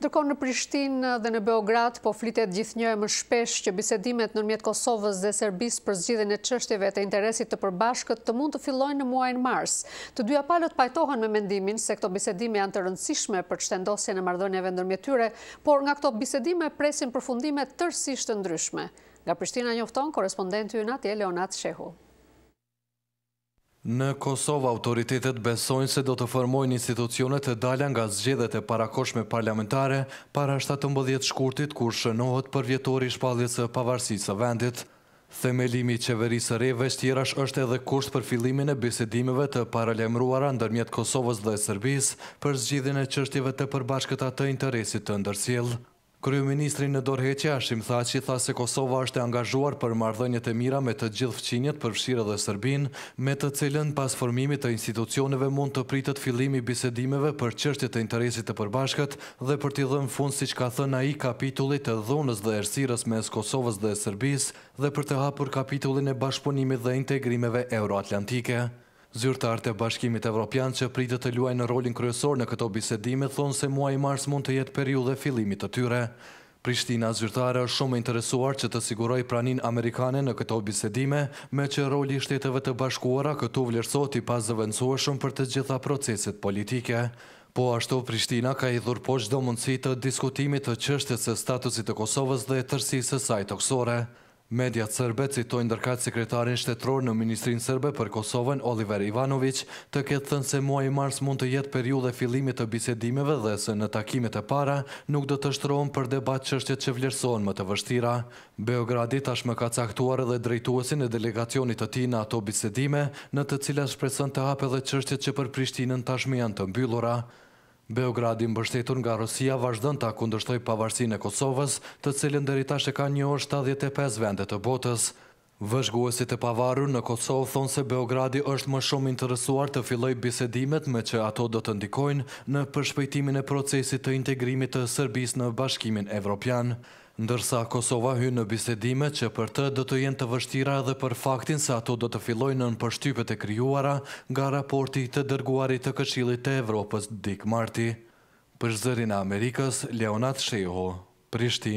Ndërkohë në Prishtinë dhe në Beograd po flitet gjithnjë më shpesh që bisedimet ndërmjet Kosovës dhe Serbisë për zgjidhjen e çështjeve të interesit të përbashkët të mund të fillojnë në muajin mars. Të dyja palët pajtohen me mendimin se këto bisedime janë të rëndësishme për çtendosjen e marrëdhënieve ndërmjet tyre, por nga këto bisedime presin përfundime tërësisht të ndryshme. Nga Prishtina njofton korespondenti ynë atje Leonat Shehu. Në Kosovë, autoritetet besojnë se do të formojnë institucionet të dala nga zgjedhjet e parakohshme parlamentare para 17 shkurtit, kur shënohet përvjetori i shpalljes së pavarësisë së vendit. Themelimi i qeverisë së re vështirash është edhe kusht për fillimin e bisedimeve të paralajmëruara ndërmjet Kosovës dhe Serbisë për zgjidhjen e çështjeve të përbashkëta të interesit të ndërsjellë. Kryeministri në dorëheqje Hashim Thaçi tha se Kosova është e angazhuar për marrëdhëniet e mira me të gjithë fqinjet, përfshirë edhe Serbinë, me të cilën pas formimit të institucioneve mund të pritet fillimi i bisedimeve për çështjet e interesit të përbashkët dhe për t'i dhënë fund, siç ka thënë ai, kapitullit të dhunës dhe errësirës mes Kosovës dhe Serbisë dhe për të hapur kapitullin e bashkëpunimit dhe integrimeve euroatlantike. Zyrtarët e Bashkimit Evropian që pritet të luajnë rolin kryesor në këto bisedime thonë se muaji mars mund të jetë periudhë e fillimit të tyre. Prishtina zyrtare është shumë e interesuar që të sigurojë praninë amerikane në këto bisedime, me që roli i Shteteve të Bashkuara këtu vlerësohet i pazëvendësueshëm për të gjitha proceset politike. Po ashtu Prishtina ka hidhur poshtë çdo mundësi të diskutimit të çështjes së statusit të Kosovës dhe tërësisë së saj toksore. Mediat serbe citojnë ndërkaq sekretarin shtetëror në Ministrinë serbe për Kosovën, Oliver Ivanović, të ketë thënë se muaji mars mund të jetë periudhë e fillimit të bisedimeve dhe se në takimet e para nuk do të shtrohen për debat çështjet që vlerësohen më të vështira. Beogradi tashmë ka caktuar edhe drejtuesin e delegacionit të tij në ato bisedime, në të cilat shpreson të hapë edhe çështjet që për Prishtinën tashmë janë të mbyllura. Beogradi, mbështetur nga Rusia, vazhdon ta kundërshtojë pavarësinë e Kosovës, të cilën deri tash e ka njohur 75 vende të botës. Vëzhguesit e pavarur në Kosovë thonë se Beogradi është më shumë interesuar të fillojë bisedimet, me që ato do të ndikojnë në përshpejtimin e procesit të integrimit të Serbisë në Bashkimin Evropian. Ndërsa Kosova hyn në bisedime që për të do të jenë të vështira edhe për faktin se ato do të fillojnë në përshtypjet e krijuara nga raporti të dërguarit të Këshillit të Evropës Dick Marty. Për Zërin e Amerikës, Leonat Shehu, Prishtinë.